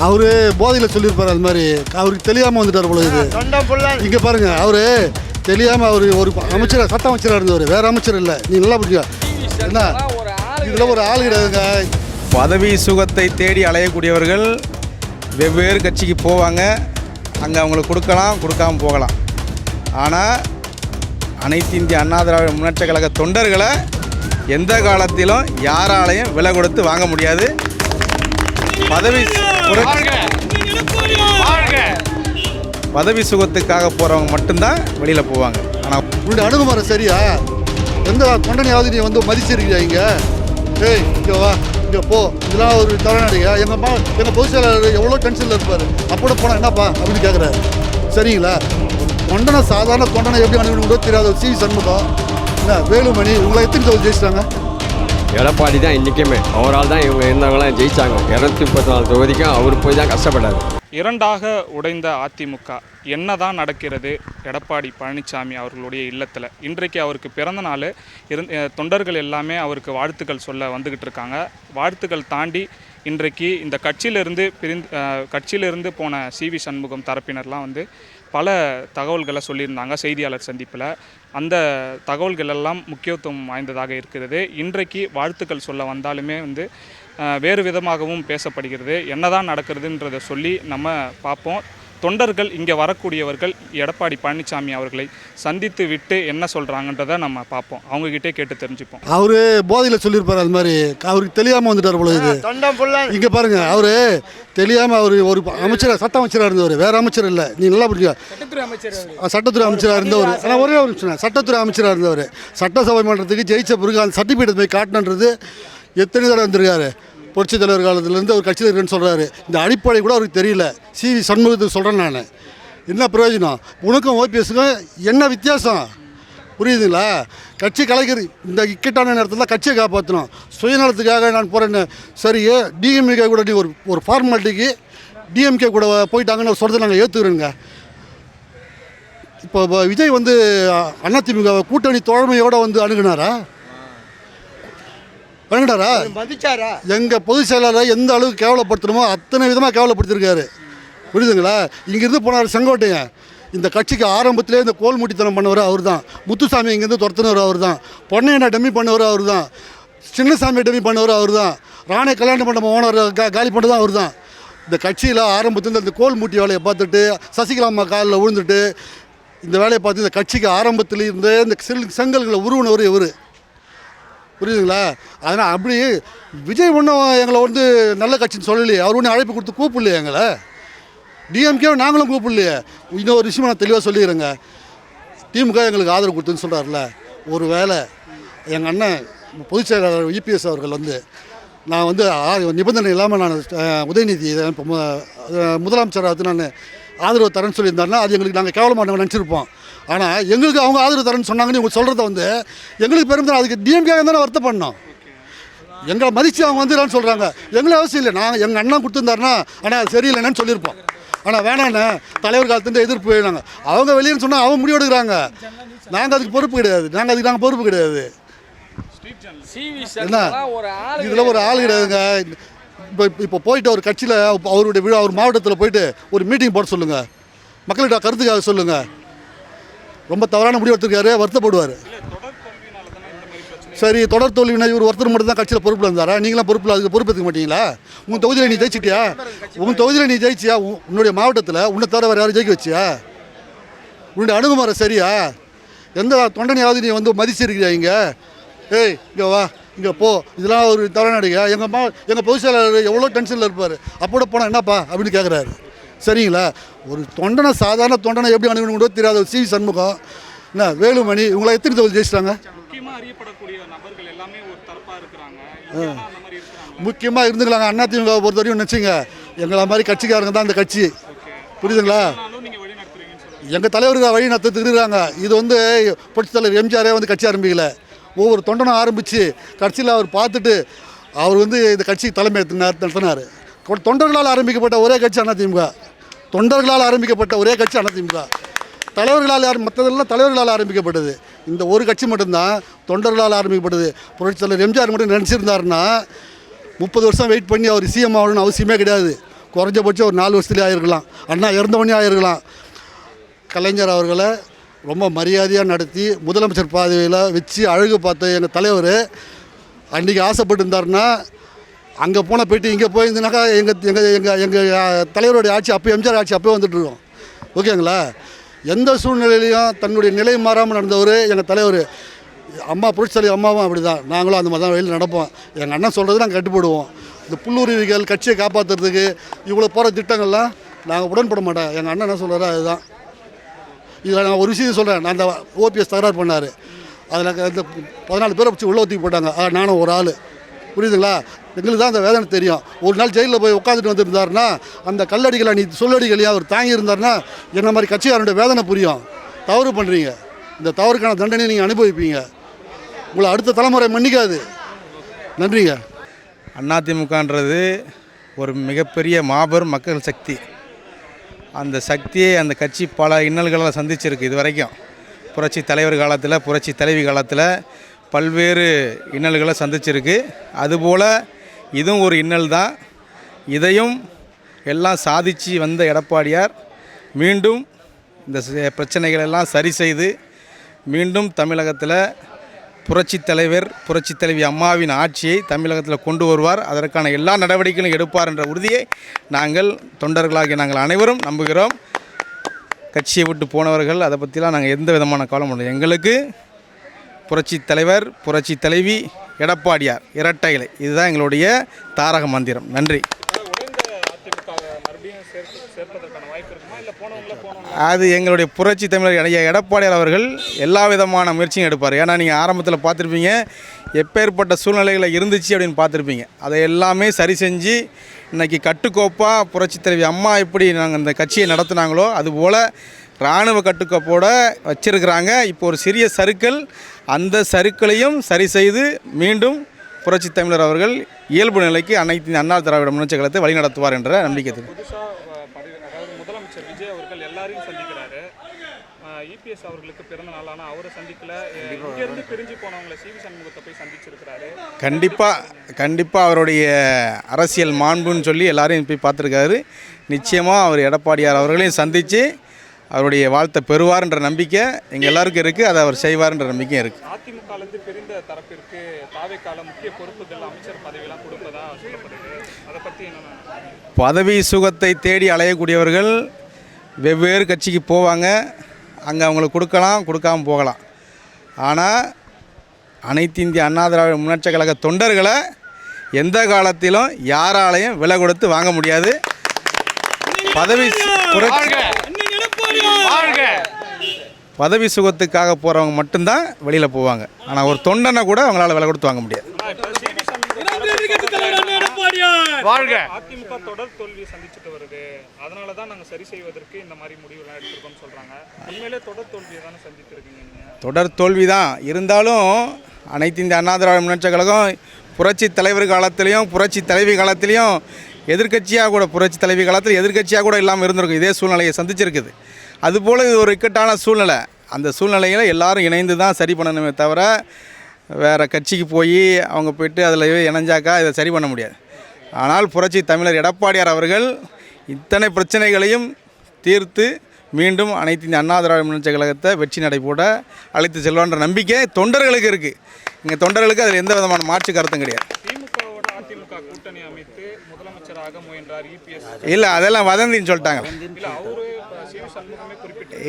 அவரு போதையில் சொல்லியிருப்பாரு. அது மாதிரி அவருக்கு தெரியாமல் வந்துட்டார் போல. இது இங்கே பாருங்க, அவரு தெரியாமல் அவர் ஒரு அமைச்சர், சட்ட அமைச்சராக இருந்தவர், வேற அமைச்சர் இல்லை. நீ நல்லா புரிஞ்சுக்க. என்ன இதில் ஒரு ஆள் கிடையாதுங்க. பதவி சுகத்தை தேடி அலையக்கூடியவர்கள் வெவ்வேறு கட்சிக்கு போவாங்க. அங்கே அவங்களுக்கு கொடுக்கலாம், கொடுக்காமல் போகலாம். ஆனால் அனைத்து இந்திய அண்ணா திராவிட முன்னேற்ற கழக தொண்டர்களை எந்த காலத்திலும் யாராலையும் விலை கொடுத்து வாங்க முடியாது. பதவி சுகத்துக்காக போகிறவங்க மட்டும்தான் வெளியில் போவாங்க. ஆனால் உங்களுடைய அணுகுமுறை சரியா? எந்த தொண்டனையாவது நீ வந்து மதிச்சிருக்கியா? இங்கே ஏய் இங்கே வா, இங்கே போ, இதெல்லாம் ஒரு தவறானடியா? எங்கள் பொதுச் செயலாளர் எவ்வளோ டென்ஷனில் இருப்பார். அப்போட போனால் என்னப்பா அப்படின்னு கேட்குறாரு. சரிங்களா? தொண்டனை, சாதாரண தொண்டனை எப்படி அணுகணும் தெரியாத ஒரு சிவி சண்முகம், என்ன வேலுமணி, இவங்களை எத்தனை தொகுதி ஜெயிச்சிட்டாங்க? எடப்பாடி தான் இன்றைக்குமே அவரால் தான் இவங்க இருந்தவங்களாம் ஜெயித்தாங்க. 234 தொகுதிக்கும் அவர் போய் தான் கஷ்டப்பட்டார். இரண்டாக உடைந்த அதிமுக என்னதான் நடக்கிறது எடப்பாடி பழனிசாமி அவர்களுடைய இல்லத்தில்? இன்றைக்கு அவருக்கு பிறந்த நாள். தொண்டர்கள் எல்லாமே அவருக்கு வாழ்த்துக்கள் சொல்ல வந்துக்கிட்டு இருக்காங்க. வாழ்த்துக்கள் தாண்டி இன்றைக்கு இந்த கட்சியிலிருந்து போன சிவி சண்முகம் தரப்பினர்லாம் வந்து பல தகவல்களை சொல்லியிருந்தாங்க செய்தியாளர் சந்திப்பில். அந்த தகவல்கள் எல்லாம் முக்கியத்துவம் வாய்ந்ததாக இருக்கிறது. இன்றைக்கு வாழ்த்துக்கள் சொல்ல வந்தாலுமே வந்து வேறு விதமாகவும் பேசப்படுகிறது. என்னதான் நடக்கிறதுன்றதை சொல்லி நம்ம பார்ப்போம். தொண்டர்கள் இங்கே வரக்கூடியவர்கள் எடப்பாடி பழனிசாமி அவர்களை சந்தித்து விட்டு என்ன சொல்கிறாங்கன்றதை நம்ம பார்ப்போம். அவங்ககிட்டே கேட்டு தெரிஞ்சுப்போம். அவரு போதையில் சொல்லியிருப்பாரு. அது மாதிரி அவருக்கு தெரியாமல் வந்துட்டார் போல. இது இங்கே பாருங்க, அவரு தெரியாமல் அவர் ஒரு அமைச்சர், சட்ட அமைச்சராக இருந்தவர், வேற அமைச்சர் இல்லை. நீ நல்லா புரிஞ்சுக்க. சட்டத்துறை அமைச்சராக இருந்தவர். ஆனால் ஒரே ஒரு விஷயம், சட்டத்துறை அமைச்சராக இருந்தவர். சட்டசபை மன்றத்துக்கு ஜெயிச்ச பிறகு அந்த சர்டிஃபிகேட் போய் காட்டணுன்றது எத்தனை தடவை வந்திருக்காரு. புரட்சித் தலைவர் காலத்திலேருந்து அவர் கட்சியில் இருக்குன்னு சொல்கிறாரு. இந்த அடிப்படை கூட அவருக்கு தெரியல. சிவி சண்முகத்துக்கு சொல்கிறேன் நான். என்ன பிரயோஜனம்? உனக்கும் ஓபிஎஸ்க்கும் என்ன வித்தியாசம்? புரியுதுங்களா? கட்சி கலைக்கிறது இந்த இக்கட்டான நேரத்தில் கட்சியை காப்பாற்றணும். சுயநலத்துக்காக நான் போகிறேன்னு சரி. டிஎம்கே கூட நீ ஒரு ஃபார்மாலிட்டிக்கு டிஎம்கே கூட போயிட்டாங்கன்னு சொல்கிறத நாங்கள் ஏற்றுக்கிறோங்க. இப்போ விஜய் வந்து அதிமுக கூட்டணி தோழமையோடு வந்து அணுகுனாரா? மதிச்சாரா? எங்கள் பொதுச் செயலாளர் எந்த அளவுக்கு கேவலப்படுத்தணுமோ அத்தனை விதமாக கேவலப்படுத்திருக்காரு. புரியுதுங்களா? இங்கேருந்து போனார் செங்கோட்டையன். இந்த கட்சிக்கு ஆரம்பத்திலே இந்த கோல் மூட்டித்தனம் பண்ணவர் அவர் தான். முத்துசாமி இங்கேருந்து துரத்துனவர் அவர் தான். பொன்னையனை டம்மி பண்ணவர் அவர் தான். சின்னசாமி டம்மி பண்ணவர் அவர் தான். ராணை கல்யாண மண்டபம் ஓனர் காலி பண்ணதான் அவர் தான். இந்த கட்சியில் ஆரம்பத்தில் இந்த கோல் மூட்டி வேலையை பார்த்துட்டு சசிகலா அம்மா காலில் விழுந்துட்டு இந்த வேலையை பார்த்து இந்த கட்சிக்கு ஆரம்பத்தில் இருந்தே இந்த செங்கல்களை உருவினவர் இவர். புரியுதுங்களா? அதனால் அப்படி விஜய் ஒன்றும் எங்களை வந்து நல்ல கட்சின்னு சொல்லலையே. அவர் ஒன்றும் அழைப்பு கொடுத்து கூப்பிடலையே எங்களை. டிஎம்கே நாங்களும் கூப்பிடலையே. இன்னொரு விஷயம் நான் தெளிவாக சொல்லிக்கிறேங்க. திமுக எங்களுக்கு ஆதரவு கொடுத்துன்னு சொல்கிறார்ல, ஒரு வேளை எங்கள் அண்ணன் பொதுச் செயலாளர் இபிஎஸ் அவர்கள் வந்து நான் வந்து நிபந்தனை இல்லாமல் நான் உதயநிதி இப்போ முதலமைச்சராக நான் ஆதரவு தரேன்னு சொல்லியிருந்தாருன்னா அது எங்களுக்கு நாங்கள் கேவலமாக நினச்சிருப்போம். ஆனால் எங்களுக்கு அவங்க ஆதரவு தரேன்னு சொன்னாங்கன்னு இவங்க சொல்கிறத வந்து எங்களுக்கு பெருமை. அதுக்கு டிஎம்கே தானே வருத்தம் பண்ணோம். எங்களை மதித்து அவங்க வந்துடான்னு சொல்கிறாங்க. எங்களுக்கு அவசியம் இல்லை. நாங்கள் எங்கள் அண்ணன் கொடுத்துருந்தாருன்னா ஆனால் அது சரியில்லைன்னு சொல்லியிருப்போம். ஆனால் வேணாண்ணே தலைவர் காலத்துலேருந்து எதிர்ப்பு போயிடுறாங்க. அவங்க வெளியேன்னு சொன்னால் அவங்க முடிவு எடுக்கிறாங்க. நாங்கள் அதுக்கு பொறுப்பு கிடையாது. நாங்கள் பொறுப்பு கிடையாது. என்ன இதில் ஒரு ஆள் கிடையாதுங்க. இப்போ போயிட்டு ஒரு கட்சியில் அவருடைய விழா அவர் மாவட்டத்தில் போயிட்டு ஒரு மீட்டிங் போட சொல்லுங்கள். மக்கள்கிட்ட கருத்துக்காக சொல்லுங்கள். ரொம்ப தவறான முடிவு எடுத்திருக்காரு, வருத்தப்படுவார். சரி, தொடர் தோல்வினா இவர் ஒருத்தர் மட்டும் தான் கட்சியில் பொறுப்பில் இருந்தாரா? நீங்களாம் பொறுப்பில் அதுக்கு பொறுப்பேற்றுக்க மாட்டீங்களா? உங்கள் தொகுதியில் நீ ஜெயிச்சிட்டியா? உங்கள் தொகுதியில் நீ ஜெயிச்சியா? உன்னுடைய மாவட்டத்தில் உன்னை தவிர வேறு யாரும் ஜெயிக்க வச்சியா? உன்னுடைய அணுகுமுறை சரியா? எந்த தொண்டனையாவது நீ வந்து மதிச்சிருக்கியா? இங்கே ஏய் இங்கே வா, இங்கே போ, இதெல்லாம் ஒரு தவறானடியா? எங்கள் பொதுச் செயலாளர் எவ்வளோ டென்ஷனில் இருப்பார். அப்போட போனால் என்னப்பா அப்படின்னு கேட்குறாரு. சரிங்களா? ஒரு தொண்டனை, சாதாரண தொண்டனை எப்படி அணுகணும் கூட தெரியாத ஒரு சிவி சண்முகம், என்ன வேலுமணி, இவங்களை எத்தனை தொகுதி ஜெயிச்சிட்டாங்க? முக்கியமாக இருந்துக்கலாங்க. அதிமுக பொறுத்த வரையும் நினச்சிங்க எங்களை மாதிரி கட்சிக்காரங்க தான் இந்த கட்சி. புரியுதுங்களா? எங்கள் தலைவர்கள் வழி நடத்திட்டு இருக்கிறாங்க. இது வந்து புரட்சித் தலைவர் எம்ஜிஆரே வந்து கட்சி ஆரம்பிக்கல. ஒவ்வொரு தொண்டனும் ஆரம்பித்து கட்சியில் அவர் பார்த்துட்டு அவர் வந்து இந்த கட்சிக்கு தலைமை நடத்தினார். தொண்டர்களால் ஆரம்பிக்கப்பட்ட ஒரே கட்சி அதிமுக. தொண்டர்களால் ஆரம்பிக்கப்பட்ட ஒரே கட்சி அதிமுக. தலைவர்களால் மற்றதெல்லாம் தலைவர்களால் ஆரம்பிக்கப்பட்டது. இந்த ஒரு கட்சி மட்டும்தான் தொண்டர்களால் ஆரம்பிக்கப்பட்டது. புரட்சித் தலைவர் எம்ஜிஆர் மட்டும் நினச்சிருந்தாருன்னா 30 வருஷம் வெயிட் பண்ணி அவர் சிஎம் ஆகணும்னு அவசியமே கிடையாது. குறைஞ்சபட்சம் ஒரு 4 வருஷத்துலேயே ஆகிருக்கலாம். அண்ணா இறந்தவொடனே ஆகிருக்கலாம். கலைஞர் அவர்களை ரொம்ப மரியாதையாக நடத்தி முதலமைச்சர் பதவியில் வச்சு அழகு பார்த்த எங்கள் தலைவர் அன்றைக்கி ஆசைப்பட்டு இருந்தாருன்னா அங்கே போயிட்டு இங்கே போயிருந்தனாக்கா எங்கள் தலைவருடைய ஆட்சி அப்போ எம்ஜிஆர் ஆட்சி அப்போயே வந்துட்டுருக்கோம். ஓகேங்களா? எந்த சூழ்நிலையிலையும் தன்னுடைய நிலை மாறாமல் நடந்தவர் எங்கள் தலைவர். அம்மா புரட்சித்தலைவி அம்மாவும் அப்படி தான். நாங்களும் அந்த மாதிரி தான் வெளியில் நடப்போம். எங்கள் அண்ணன் சொல்கிறது நாங்கள் கட்டுப்படுவோம். இந்த புல்லுரிமைகள் கட்சியை காப்பாற்றுறதுக்கு இவ்வளோ போகிற திட்டங்கள்லாம் நாங்கள் உடன்பட மாட்டோம். எங்கள் அண்ணன் என்ன சொல்கிறாரோ அதுதான். இதில் நான் ஒரு விஷயம் சொல்கிறேன். நான் அந்த ஓபிஎஸ் தகராறு பண்ணார். அதில் இந்த 14 பேரை வச்சு உள்ளே ஊற்றி போட்டாங்க. நானும் ஒரு ஆள். புரியுதுங்களா? எங்களுக்கு தான் அந்த வேதனை தெரியும். ஒரு நாள் ஜெயிலில் போய் உட்காந்துட்டு வந்துருந்தாருன்னா அந்த கல்லடிகளை நீ சொல்லடிகளையும் அவர் தாங்கி இருந்தாருன்னா என்ன மாதிரி கட்சியாருடைய வேதனை புரியும். தவறு பண்ணுறீங்க, இந்த தவறுக்கான தண்டனை நீங்கள் அனுபவிப்பீங்க. உங்களை அடுத்த தலைமுறை மன்னிக்காது. நன்றிங்க. அதிமுகன்றது ஒரு மிகப்பெரிய மாபெரும் மக்கள் சக்தி. அந்த சக்தியை அந்த கட்சி பல இன்னல்களை சந்திச்சிருக்கு. இது வரைக்கும் புரட்சி தலைவர் காலத்தில், புரட்சி தலைவி காலத்தில் பல்வேறு இன்னல்களை சந்திச்சிருக்கு. அதுபோல் இதுவும் ஒரு இன்னல் தான். இதையும் எல்லாம் சாதித்து வந்த எடப்பாடியார் மீண்டும் இந்த பிரச்சனைகளெல்லாம் சரி செய்து மீண்டும் தமிழகத்தில் புரட்சி தலைவர் புரட்சி தலைவி அம்மாவின் ஆட்சியை தமிழகத்தில் கொண்டு வருவார். அதற்கான எல்லா நடவடிக்கைகளும் எடுப்பார் என்ற உறுதியை நாங்கள் தொண்டர்களாகிய நாங்கள் அனைவரும் நம்புகிறோம். கட்சியை விட்டு போனவர்கள் அதை பற்றிலாம் நாங்கள் எந்த விதமான கவலை இல்லை. எங்களுக்கு புரட்சி தலைவர் புரட்சி தலைவி எடப்பாடியார் இரட்டை இலை, இதுதான் எங்களுடைய தாரக மந்திரம். நன்றி. அது எங்களுடைய புரட்சி தமிழர் எடப்பாடியார் அவர்கள் எல்லா விதமான முயற்சியும் எடுப்பார். ஏன்னா நீங்கள் ஆரம்பத்தில் பார்த்துருப்பீங்க, எப்பேற்பட்ட சூழ்நிலைகளை இருந்துச்சு அப்படின்னு பார்த்துருப்பீங்க. அதை எல்லாமே சரி செஞ்சு இன்றைக்கி கட்டுக்கோப்பாக புரட்சி தலைவி அம்மா எப்படி நாங்கள் இந்த கட்சியை நடத்துனாங்களோ அதுபோல் இராணுவ கட்டுக்கோப்போடு வச்சிருக்கிறாங்க. இப்போ ஒரு சிறிய சறுக்கல், அந்த சறுக்கலையும் சரி செய்து மீண்டும் புரட்சி தமிழர் அவர்கள் இயல்பு நிலைக்கு அனைத்து அண்ணா திராவிட முன்னேற்றக் கழகத்தை வழிநடத்துவார் என்ற நம்பிக்கை. முதலமைச்சர் விஜய் அவர்கள் எல்லாரையும் சந்திக்கிறாரு. இபிஎஸ் அவர்களுக்கு பிறந்த நாளான அவரை சந்திக்கல. இங்கிருந்து பிரிஞ்சு போனவங்களை சிவி சண்முகத்தை போய் சந்திச்சிருக்கிறாரு. கண்டிப்பாக அவருடைய அரசியல் மாண்புன்னு சொல்லி எல்லாரையும் போய் பார்த்துருக்காரு. நிச்சயமாக அவர் எடப்பாடியார் அவர்களையும் சந்தித்து அவருடைய வாழ்த்தை பெறுவார்ன்ற நம்பிக்கை எங்கள் எல்லாருக்கும் இருக்குது. அதை அவர் செய்வார்ன்ற நம்பிக்கையும் இருக்குது. அதிமுகலேருந்து பிரிந்த தரப்பிற்கு தாவேக்கால முக்கிய பொறுப்புகள் அமைச்சர் பதவியெல்லாம் கொடுப்பதா சொல்லப்படுது. அதை பற்றி என்னென்ன? பதவி சுகத்தை தேடி அலையக்கூடியவர்கள் வெவ்வேறு கட்சிக்கு போவாங்க. அங்கே அவங்களுக்கு கொடுக்கலாம், கொடுக்காமல் போகலாம். ஆனால் அனைத்து இந்திய அண்ணா திராவிட முன்னேற்றக் கழக தொண்டர்களை எந்த காலத்திலும் யாராலையும் விலை கொடுத்து வாங்க முடியாது. பதவி சுகத்துக்காக போகிறவங்க மட்டும்தான் வெளியில் போவாங்க. ஆனால் ஒரு தொண்டனை கூட அவங்களால விலை கொடுத்து வாங்க முடியாது. அதிமுக தொடர் தோல்வியை சந்திச்சுட்டு வருது. அதனால தான் நாங்கள் சரி செய்வதற்கு இந்த மாதிரி முடிவுலாம் எடுத்துருக்கோம்னு சொல்கிறாங்க. உண்மையிலே தொடர் தோல்வியை தானே சந்தித்து இருக்கீங்க நீங்கள்? தொடர் தோல்வி தான் இருந்தாலும் அனைத்து இந்திய அண்ணா திராவிட முன்னேற்றக் கழகம் புரட்சி தலைவர் காலத்திலையும் புரட்சி தலைவி காலத்திலையும் எதிர்க்கட்சியாக கூட, புரட்சி தலைவி காலத்தில் எதிர்க்கட்சியாக கூட இல்லாமல் இருந்திருக்கும். இதே சூழ்நிலையை சந்திச்சிருக்குது. அதுபோல் இது ஒரு இக்கட்டான சூழ்நிலை. அந்த சூழ்நிலையில் எல்லாரும் இணைந்து தான் சரி பண்ணணுமே தவிர வேறு கட்சிக்கு போய் அவங்க போய்ட்டு அதில் இணைஞ்சாக்கா இதை சரி பண்ண முடியாது. ஆனால் புரட்சி தமிழர் எடப்பாடியார் அவர்கள் இத்தனை பிரச்சனைகளையும் தீர்த்து மீண்டும் அனைத்து இந்த அண்ணா திராவிட முன்னேற்றக் கழகத்தை வெற்றி நடைபோட அழைத்து செல்வான்ற நம்பிக்கை தொண்டர்களுக்கு இருக்குது. இங்கே தொண்டர்களுக்கு அதில் எந்த விதமான மாற்று கருத்தும் கிடையாது. திமுகவோட அதிமுக கூட்டணி அமைத்து முதலமைச்சராக முயன்றார் இபிஎஸ். இல்லை, அதெல்லாம் வதந்தின்னு சொல்லிட்டாங்க.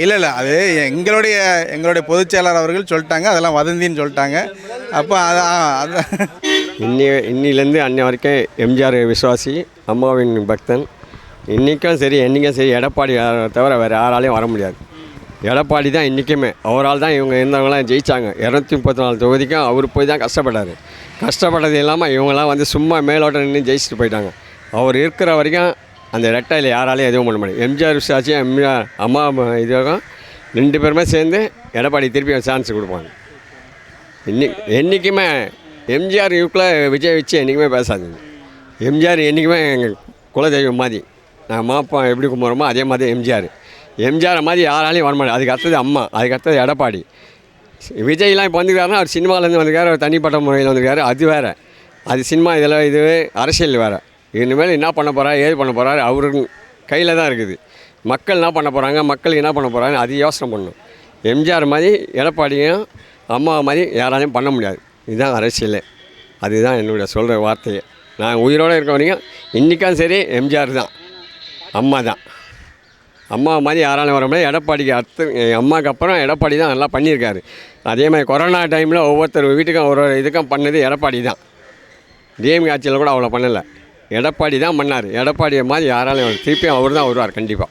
இல்லை அது எங்களுடைய பொதுச் செயலாளர் அவர்கள் சொல்லிட்டாங்க. அதெல்லாம் வதந்தின்னு சொல்லிட்டாங்க. அப்போ அதான் இன்னிலேருந்து அன்னை வரைக்கும் எம்ஜிஆர் விசுவாசி, அம்மாவின் பக்தன். இன்றைக்கும் சரி என்றைக்கும் சரி எடப்பாடி தவிர வேறு யாராலையும் வர முடியாது. எடப்பாடி தான் இன்றைக்குமே. அவரால் தான் இவங்க இருந்தவங்களாம் ஜெயித்தாங்க. 234 தொகுதிக்கும் அவர் போய் தான் கஷ்டப்பட்டார். கஷ்டப்பட்டது இல்லாமல் இவங்கெல்லாம் வந்து சும்மா மேலோட்டம் நின்று ஜெயிச்சுட்டு போயிட்டாங்க. அவர் இருக்கிற வரைக்கும் அந்த ரெட்டையில் யாராலையும் எதுவும் பண்ண முடியாது. எம்ஜிஆர் விசுவாசியும் எம்ஜிஆர் அம்மா இதுவும் 2 பேருமே சேர்ந்து எடப்பாடி திருப்பி சான்ஸ் கொடுப்பாங்க. என்றைக்குமே எம்ஜிஆர் யூக்கில் விஜய் வச்சு என்றைக்குமே பேசாதுங்க. எம்ஜிஆர் என்றைக்குமே எங்கள் குலதெய்வம் மாதிரி. நான் மாப்பா எப்படி கும்பிட்றோமோ அதே மாதிரி எம்ஜிஆர் மாதிரி யாராலையும் வர மாட்டேன். அதுக்கு அடுத்தது அம்மா, அதுக்கு அடுத்தது எடப்பாடி. விஜய்லாம் இப்போ வந்துருக்காருன்னா அவர் சினிமாவிலேருந்து வந்திருக்காரு, அவர் தனிப்பட்ட முறையில் வந்திருக்காரு. அது வேறு, அது சினிமா இதில் இது அரசியல் வேறு. இனிமேல் என்ன பண்ண போகிறார் ஏது பண்ண போகிறாரு அவரு கையில் தான் இருக்குது. மக்கள் என்ன பண்ண போகிறாங்க, மக்களுக்கு என்ன பண்ண போகிறாங்க அது யோசனை பண்ணணும். எம்ஜிஆர் மாதிரி எடப்பாடியும் அம்மா மாதிரி யாராலையும் பண்ண முடியாது. இதுதான் அரசியல். அதுதான் என்னுடைய சொல்கிற வார்த்தையை. நான் உயிரோடு இருக்க வரைக்கும் இன்றைக்கும் சரி எம்ஜிஆர் தான், அம்மா தான். அம்மா மாதிரி யாராலும் வர முடியாது. எடப்பாடிக்கு எங்கள் அம்மாவுக்கு அப்புறம் எடப்பாடி தான் நல்லா பண்ணியிருக்காரு. அதே மாதிரி கொரோனா டைமில் ஒவ்வொருத்தர் வீட்டுக்கும் ஒரு இதுக்கும் பண்ணது எடப்பாடி தான். டிஎம்கே ஆட்சியில் கூட அவ்வளோ பண்ணலை, எடப்பாடி தான் பண்ணார். எடப்பாடியை மாதிரி யாராலையும் திருப்பியும் அவர் தான் வருவார் கண்டிப்பாக.